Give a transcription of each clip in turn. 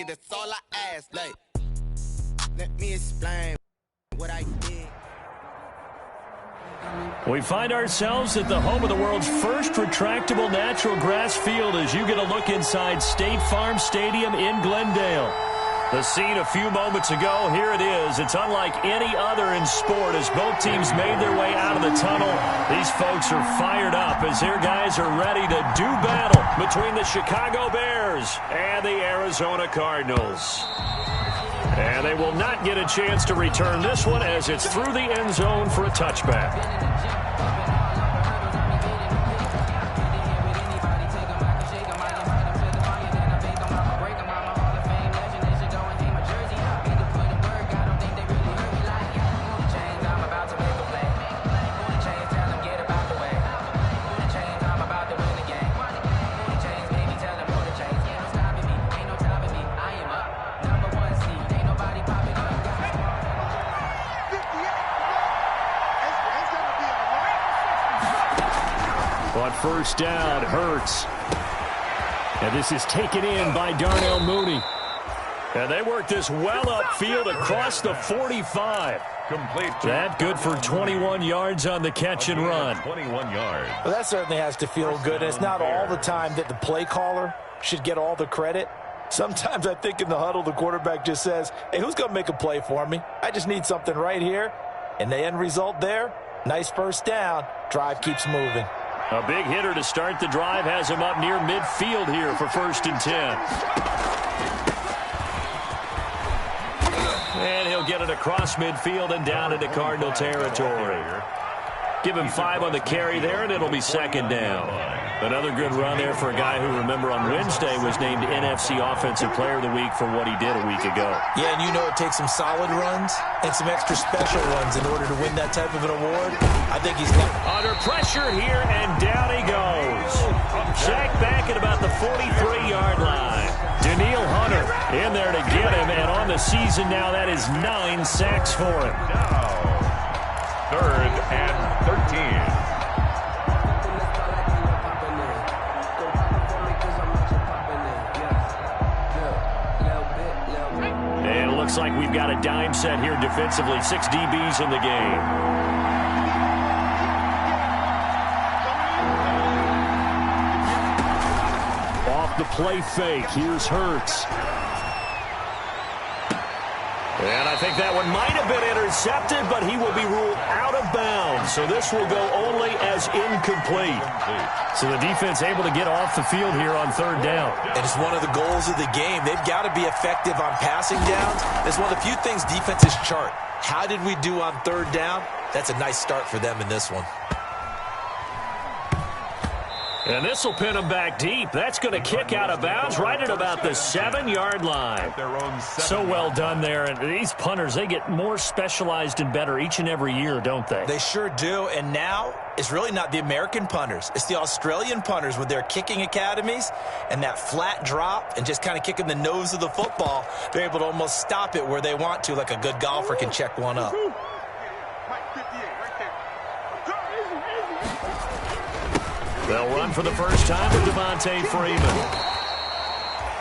nigga, that's all I ask. Like, let me explain what I did. We find ourselves at the home of the world's first retractable natural grass field as you get a look inside State Farm Stadium in Glendale. The scene a few moments ago, here it is. It's unlike any other in sport as both teams made their way out of the tunnel. These folks are fired up as their guys are ready to do battle between the Chicago Bears and the Arizona Cardinals. And they will not get a chance to return this one as it's through the end zone for a touchback. On first down, Hurts. And this is taken in by Darnell Mooney. And they work this well upfield across the 45. Complete. That good for 21 yards on the catch and run. 21 yards. Well, that certainly has to feel good. It's not all the time that the play caller should get all the credit. Sometimes I think in the huddle, the quarterback just says, hey, who's going to make a play for me? I just need something right here. And the end result there, nice first down. Drive keeps moving. A big hitter to start the drive has him up near midfield here for 1st and 10. And he'll get it across midfield and down into Cardinal territory. Give him 5 on the carry there, and it'll be 2nd down. Another good run there for a guy who, remember, on Wednesday was named NFC Offensive Player of the Week for what he did a week ago. Yeah, and you know it takes some solid runs and some extra special ones in order to win that type of an award. I think he's under pressure here, and down he goes. Sacked back at about the 43-yard line. Daniil Hunter in there to get him, and on the season now, that is 9 sacks for him. Now, 3rd and 13. Looks like we've got a dime set here defensively. 6 DBs in the game. Off the play fake. Here's Hurts. And I think that one might have been intercepted, but he will be ruled out of bounds. So this will go only as incomplete. So the defense able to get off the field here on 3rd down. And it's one of the goals of the game. They've got to be effective on passing downs. It's one of the few things defenses chart. How did we do on 3rd down? That's a nice start for them in this one. And this will pin them back deep. That's going to kick out of bounds right at about the 7-yard line. So well done there. And these punters, they get more specialized and better each and every year, don't they? They sure do. And now it's really not the American punters. It's the Australian punters with their kicking academies and that flat drop and just kind of kicking the nose of the football. They're able to almost stop it where they want to, like a good golfer can check one up. They'll run for the first time with Devontae Freeman.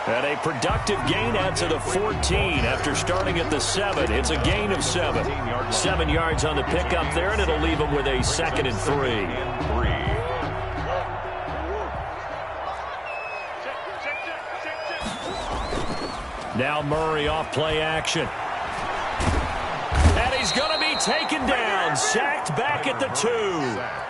And a productive gain out to the 14 after starting at the 7. It's a gain of 7. 7 yards on the pickup there, and it'll leave them with a 2nd and 3. Now Murray off play action. And he's going to be taken down, sacked back at the 2.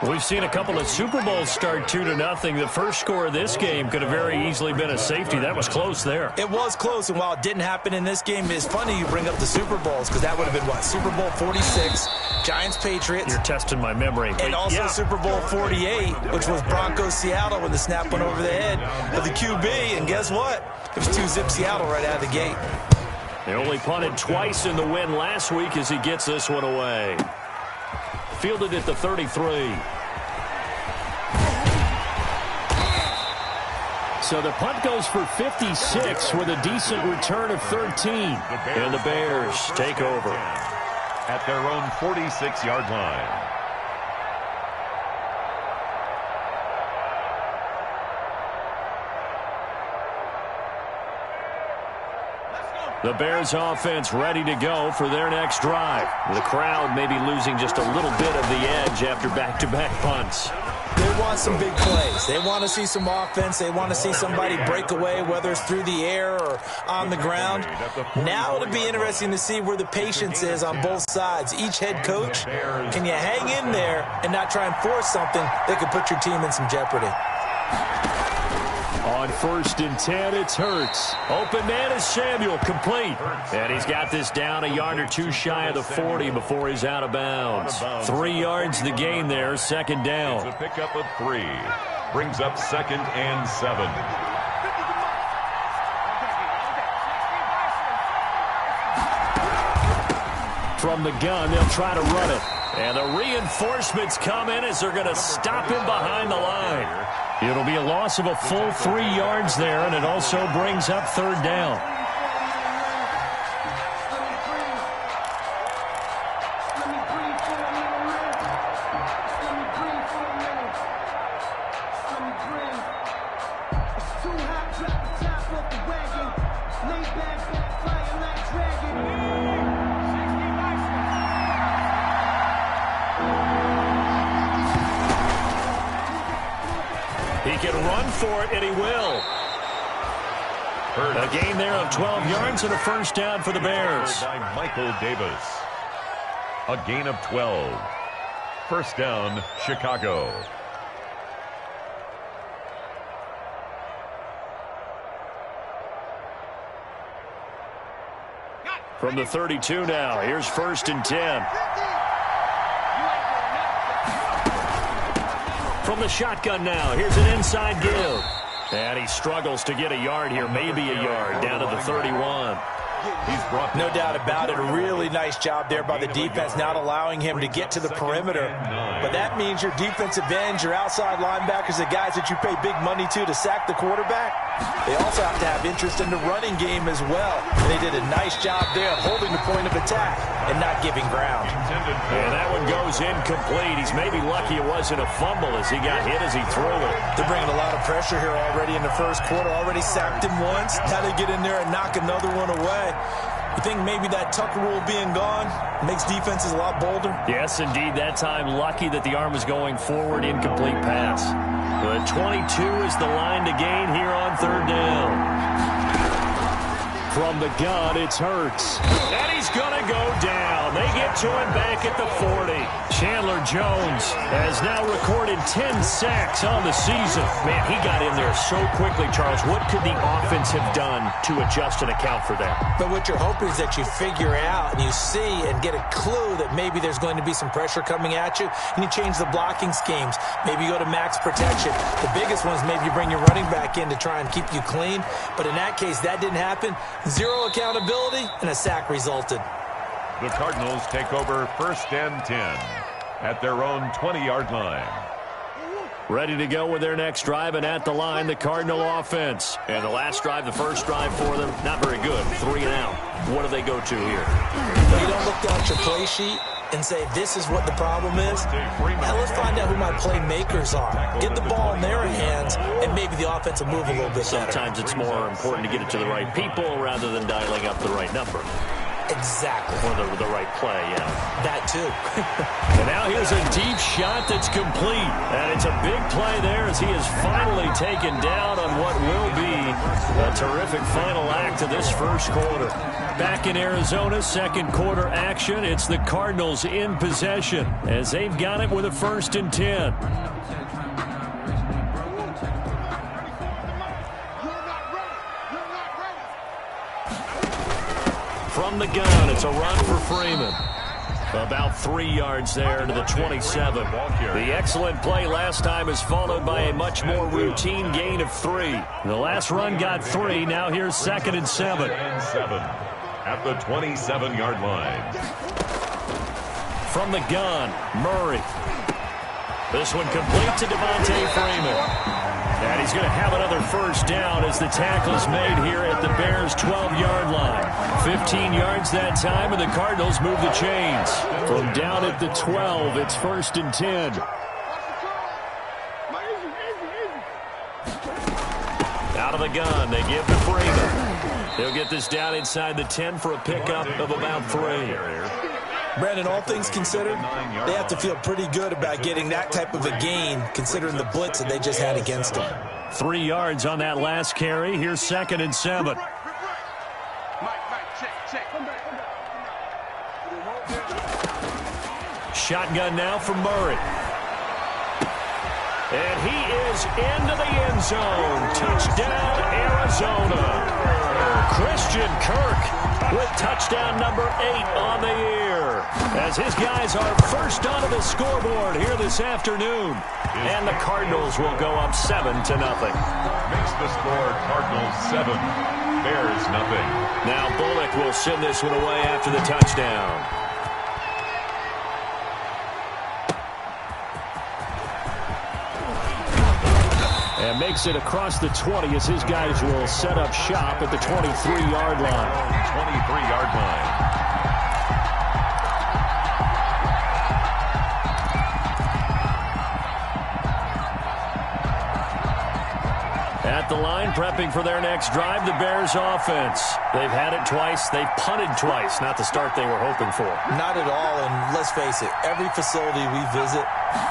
We've seen a couple of Super Bowls start 2-0. The first score of this game could have very easily been a safety. That was close there. It was close, and while it didn't happen in this game, it's funny you bring up the Super Bowls because that would have been, what, Super Bowl 46, Giants-Patriots. You're testing my memory. And also Super Bowl 48, which was Broncos-Seattle when the snap went over the head of the QB. And guess what? It was 2-zip Seattle right out of the gate. They only punted twice in the win last week as he gets this one away. Fielded at the 33. So the punt goes for 56 with a decent return of 13. And the Bears take over at their own 46-yard line. The Bears offense ready to go for their next drive. The crowd may be losing just a little bit of the edge after back-to-back punts. They want some big plays. They want to see some offense. They want to see somebody break away, whether it's through the air or on the ground. Now it'll be interesting to see where the patience is on both sides. Each head coach, can you hang in there and not try and force something that could put your team in some jeopardy? On 1st and 10, it's Hurts. Open man is Samuel, complete. And he's got this down a yard or two shy of the 40 before he's out of bounds. 3 yards the gain there, 2nd down. It's a pickup of 3. Brings up 2nd and 7. From the gun, they'll try to run it. And the reinforcements come in as they're going to stop him behind the line. It'll be a loss of a full 3 yards there, and it also brings up 3rd down. He can run for it, and he will. A gain there of 12 yards and a 1st down for the Bears. By Michael Davis. A gain of 12. 1st down, Chicago. From the 32 now, here's 1st and 10. From the shotgun now, here's an inside give. And he struggles to get a yard here, maybe a yard, down to the 31. No doubt about it. A really nice job there by the defense, not allowing him to get to the perimeter. But that means your defensive ends, your outside linebackers, the guys that you pay big money to sack the quarterback, they also have to have interest in the running game as well. And they did a nice job there of holding the point of attack and not giving ground. And that one goes incomplete. He's maybe lucky it wasn't a fumble as he got hit as he threw it. They're bringing a lot of pressure here already in the 1st quarter. Already sacked him once. Now they get in there and knock another one away. You think maybe that Tucker rule being gone makes defenses a lot bolder? Yes, indeed. That time, lucky that the arm was going forward. Incomplete pass. But 22 is the line to gain here on 3rd down. From the gun, it's Hurts. And he's going to go down. They get to him back at the 40. Chandler Jones has now recorded 10 sacks on the season. Man, he got in there so quickly, Charles. What could the offense have done to adjust and account for that? But what you're hoping is that you figure out and you see and get a clue that maybe there's going to be some pressure coming at you, and you change the blocking schemes. Maybe you go to max protection. The biggest one is maybe you bring your running back in to try and keep you clean. But in that case, that didn't happen. 0 accountability, and a sack resulted. The Cardinals take over 1st and 10 at their own 20-yard line. Ready to go with their next drive, and at the line, the Cardinal offense. And the last drive, the first drive for them, not very good. 3 and out. What do they go to here? Well, you don't look down at your play sheet and say, this is what the problem is. Now let's find out who my playmakers are. Get the ball in their hands, and maybe the offense will move a little bit better. Sometimes it's more important to get it to the right people rather than dialing up the right number. Exactly. Or the right play, yeah. That too. And now here's a deep shot that's complete. And it's a big play there as he is finally taken down on what will be a terrific final act of this 1st quarter. Back in Arizona, 2nd quarter action. It's the Cardinals in possession as they've got it with a 1st and 10. From the gun, it's a run for Freeman. About 3 yards there to the 27. The excellent play last time is followed by a much more routine gain of 3. The last run got 3. Now here's 2nd and 7. At the 27-yard line. From the gun, Murray. This one complete to Devontae Freeman. And he's going to have another 1st down as the tackle is made here at the Bears' 12-yard line. 15 yards that time, and the Cardinals move the chains. From down at the 12, it's 1st and 10. Out of the gun, they give to Freeman. He'll get this down inside the 10 for a pickup of about 3. Brandon, all things considered, they have to feel pretty good about getting that type of a gain considering the blitz that they just had against them. 3 yards on that last carry. Here's 2nd and 7. Shotgun now from Murray. And he is into the end zone. Touchdown, Arizona. Christian Kirk with touchdown number 8 on the year. As his guys are first onto the scoreboard here this afternoon. And the Cardinals will go up 7-0. Makes the score Cardinals 7, Bears nothing. Now Bullock will send this one away after the touchdown. And makes it across the 20 as his guys will set up shop at the 23-yard line. 23-yard line. At the line, prepping for their next drive, the Bears offense. They've had it twice. They've punted twice. Not the start they were hoping for. Not at all, and let's face it, every facility we visit,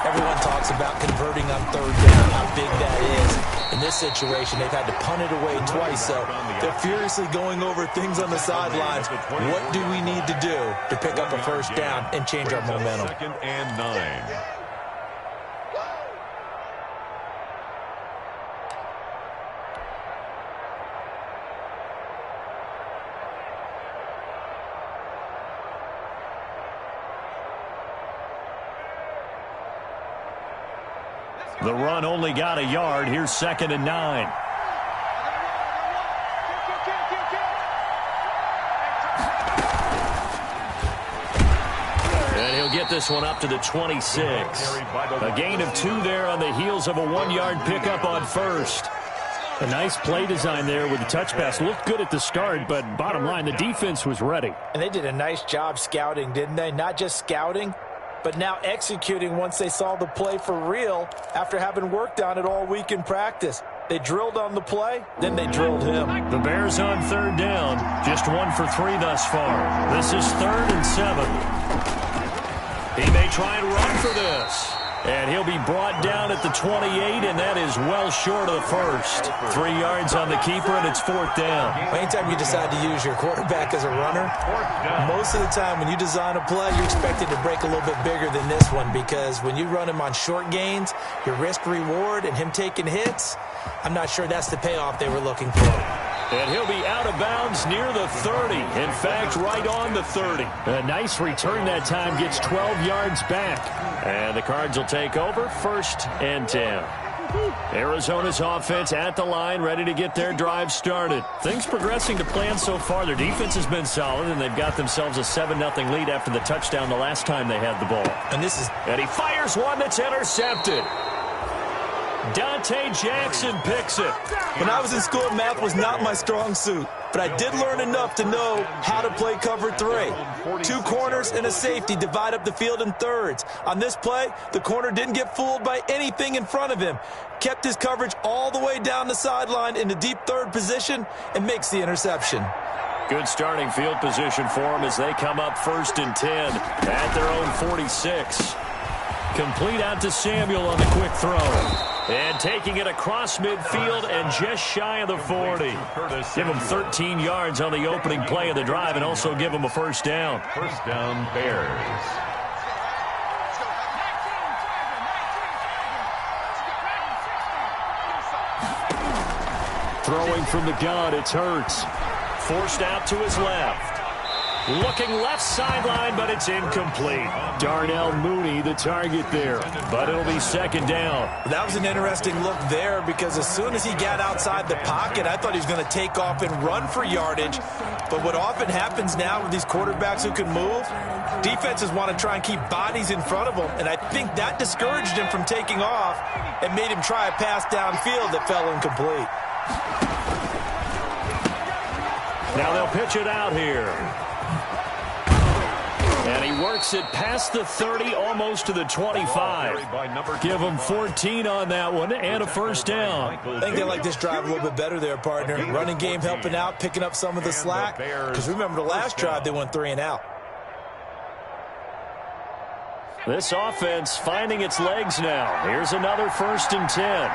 everyone talks about converting on 3rd down, how big that is. In this situation, they've had to punt it away twice, so they're furiously going over things on the sidelines. What do we need to do to pick up a 1st down and change our momentum? 2nd and 9. The run only got a yard. Here's 2nd and 9. And he'll get this one up to the 26. A gain of 2 there on the heels of a 1-yard pickup on 1st. A nice play design there with the touch pass. Looked good at the start, but bottom line, the defense was ready. And they did a nice job scouting, didn't they? Not just scouting, but now executing once they saw the play for real after having worked on it all week in practice. They drilled on the play, then they drilled him. The Bears on 3rd down, just 1 for 3 thus far. This is 3rd and 7. He may try and run for this. And he'll be brought down at the 28, and that is well short of the 1st. 3 yards on the keeper, and it's 4th down. Anytime you decide to use your quarterback as a runner, most of the time when you design a play, you're expected to break a little bit bigger than this one, because when you run him on short gains, your risk-reward and him taking hits, I'm not sure that's the payoff they were looking for. And he'll be out of bounds near the 30. In fact, right on the 30. A nice return that time, gets 12 yards back. And the Cards will take over, 1st and 10. Arizona's offense at the line, ready to get their drive started. Things progressing to plan so far. Their defense has been solid, and they've got themselves a 7-0 lead after the touchdown the last time they had the ball. And he fires one that's intercepted. Dante Jackson picks it. When I was in school, math was not my strong suit, but I did learn enough to know how to play cover 3. 2 corners and a safety divide up the field in thirds. On this play, the corner didn't get fooled by anything in front of him. Kept his coverage all the way down the sideline in the deep 3rd position and makes the interception. Good starting field position for them as they come up 1st and 10 at their own 46. Complete out to Samuel on the quick throw. And taking it across midfield and just shy of the 40. Give him 13 yards on the opening play of the drive and also give him a 1st down. 1st down, Bears. Throwing from the gun, it's Hurts. Forced out to his left. Looking left sideline, but it's incomplete. Darnell Mooney, the target there, but it'll be 2nd down. That was an interesting look there because as soon as he got outside the pocket, I thought he was going to take off and run for yardage. But what often happens now with these quarterbacks who can move, defenses want to try and keep bodies in front of them, and I think that discouraged him from taking off and made him try a pass downfield that fell incomplete. Now they'll pitch it out here. And he works it past the 30, almost to the 25. Give him 14 on that one and a first down. I think they like this drive a little bit better there, partner. Running game helping out, picking up some of the slack. Because remember the last drive, they went 3 and out. This offense finding its legs now. Here's another 1st and 10.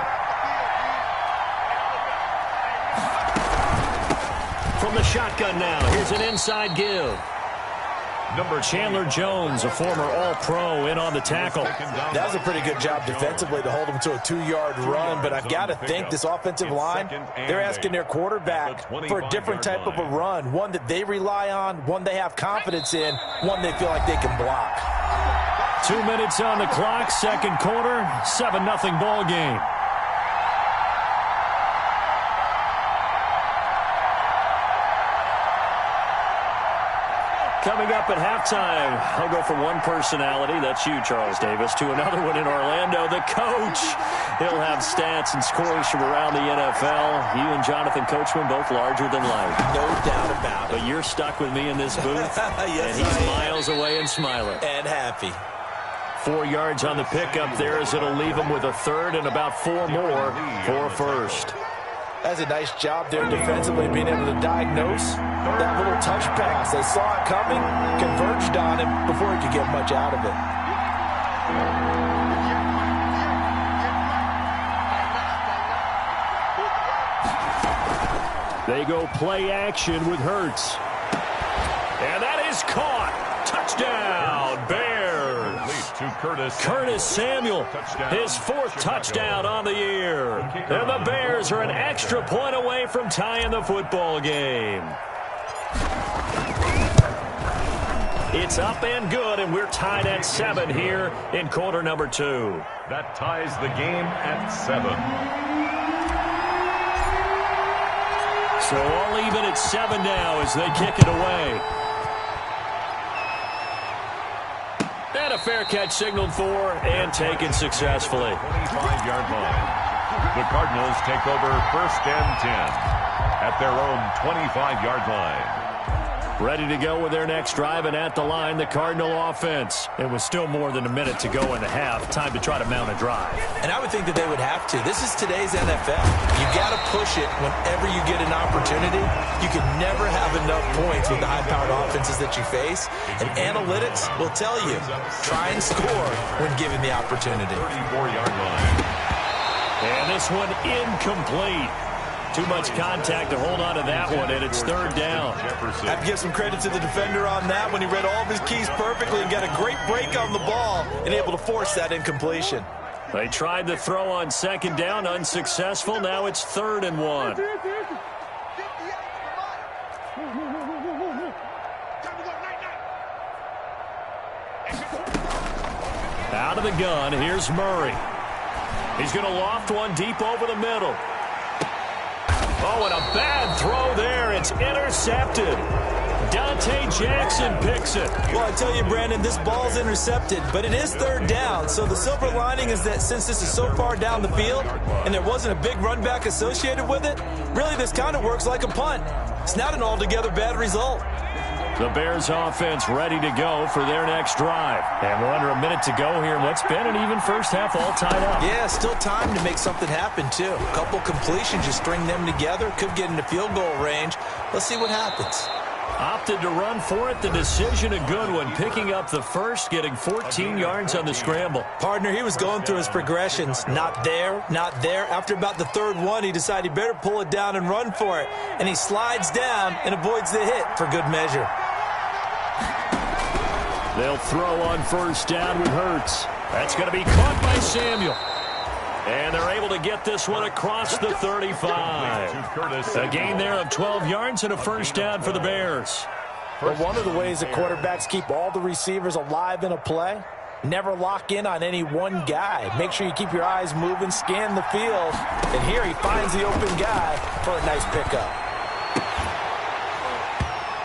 From the shotgun now, here's an inside give. Chandler Jones, a former All-Pro, in on the tackle. That was a pretty good job defensively to hold him to a 2-yard run, but I've got to think this offensive line, they're asking their quarterback for a different type of a run, one that they rely on, one they have confidence in, one they feel like they can block. 2 minutes on the clock, second quarter, 7-0 ball game. Coming up at halftime, I'll go from one personality, that's you, Charles Davis, to another one in Orlando, the coach. He'll have stats and scores from around the NFL. You and Jonathan Coachman both larger than life. No doubt about it. But you're stuck with me in this booth, yes, and he's miles away and smiling. And happy. 4 yards on the pickup there as it'll leave him with a third and about 4 more for a first. That's a nice job there defensively, being able to diagnose that little touch pass. They saw it coming, converged on him before he could get much out of it. They go play action with Hurts. And that is caught. Touchdown, Bears. Curtis Samuel, his 4th touchdown on the year. And the Bears are an extra point away from tying the football game. It's up and good, and we're tied at 7 here in quarter number 2. That ties the game at 7. So all even at 7 now as they kick it away. And a fair catch signaled for and taken successfully. 25-yard line. The Cardinals take over 1st and 10 at their own 25-yard line. Ready to go with their next drive, and at the line, the Cardinal offense. It was still more than a minute to go in the half. Time to try to mount a drive. And I would think that they would have to. This is today's NFL. You got to push it whenever you get an opportunity. You can never have enough points with the high-powered offenses that you face. And analytics will tell you, try and score when given the opportunity. 34-yard line. And this one incomplete. Too much contact to hold on to that one, and it's 3rd down. I have to give some credit to the defender on that when he read all of his keys perfectly and got a great break on the ball and able to force that incompletion. They tried the throw on 2nd down, unsuccessful. Now it's 3rd and 1. Out of the gun, here's Murray. He's going to loft one deep over the middle. Oh, and a bad throw there. It's intercepted. Dante Jackson picks it. Well, I tell you, Brandon, this ball's intercepted, but it is 3rd down. So the silver lining is that since this is so far down the field and there wasn't a big run back associated with it, really this kind of works like a punt. It's not an altogether bad result. The Bears offense ready to go for their next drive. And we're under a minute to go here in what's been an even first half, all tied up. Yeah, still time to make something happen, too. A couple completions, you string them together, could get into field goal range. Let's see what happens. Opted to run for it. The decision a good one. Picking up the first, getting 14 yards on the scramble. Partner, he was going through his progressions. Not there, not there. After about the 3rd one, he decided he better pull it down and run for it. And he slides down and avoids the hit for good measure. They'll throw on 1st down with Hurts. That's going to be caught by Samuel. And they're able to get this one across the 35. A gain there of 12 yards and a 1st down for the Bears. Well, one of the ways that quarterbacks keep all the receivers alive in a play, never lock in on any one guy. Make sure you keep your eyes moving, scan the field. And here he finds the open guy for a nice pickup.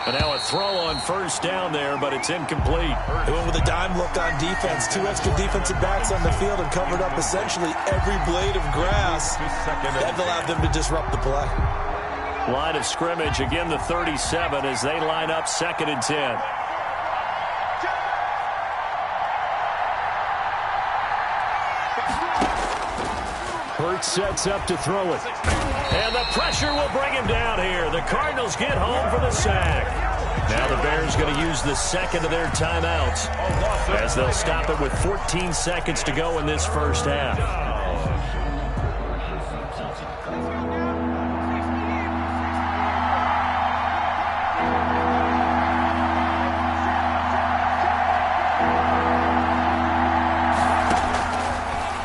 And now a throw on 1st down there, but it's incomplete. They went with a dime look on defense. 2 extra defensive backs on the field and covered up essentially every blade of grass. That allowed them to disrupt the play. Line of scrimmage, again the 37 as they line up 2nd and 10. Hurts sets up to throw it. And the pressure will bring him down here. The Cardinals get home for the sack. Now the Bears going to use the second of their timeouts as they'll stop it with 14 seconds to go in this first half.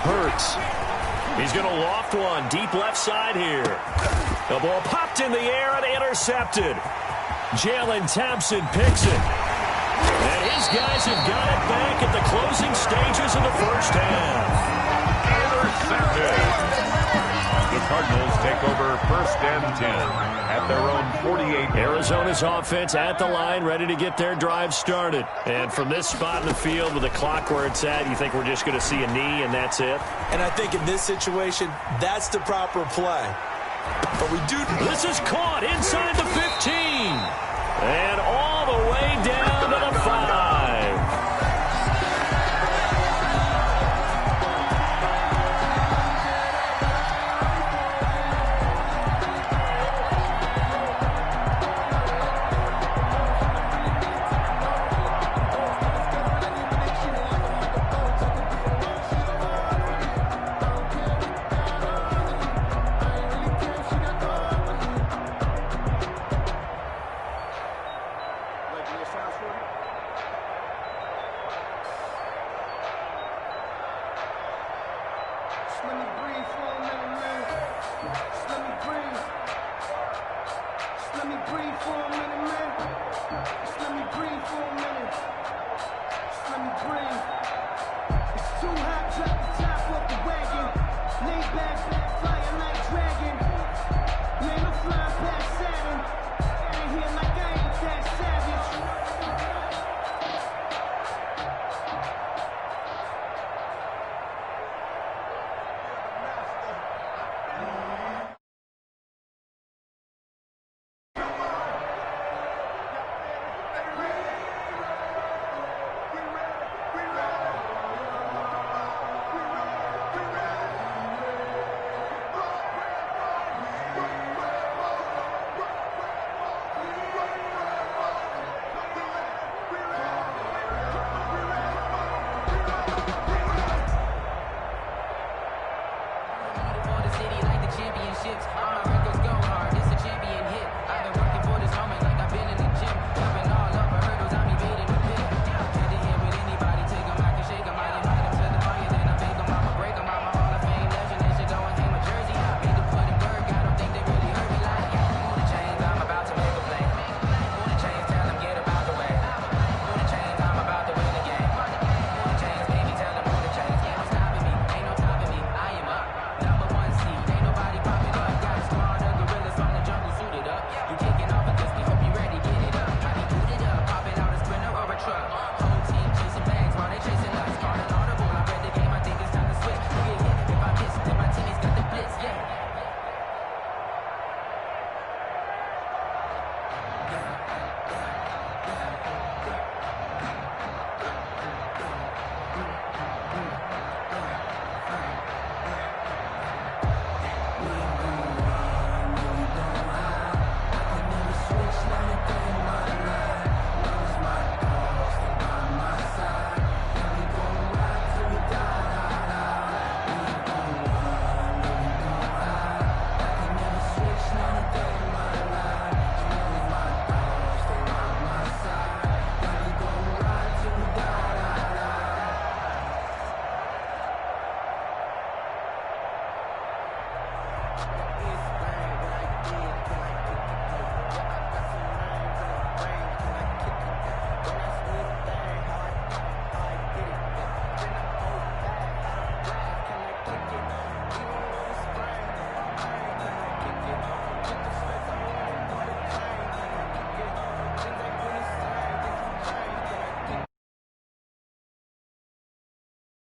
Hurts. He's going to loft one deep left side here. The ball popped in the air and intercepted. Jalen Thompson picks it. And his guys have got it back at the closing stages of the first half. Intercepted. The Cardinals take over first and 10 at their own 48. Arizona's offense at the line, ready to get their drive started. And from this spot in the field with the clock where it's at, you think we're just going to see a knee and that's it? And I think in this situation, that's the proper play. But we do... This is caught inside the 15. And all the way down to the 5.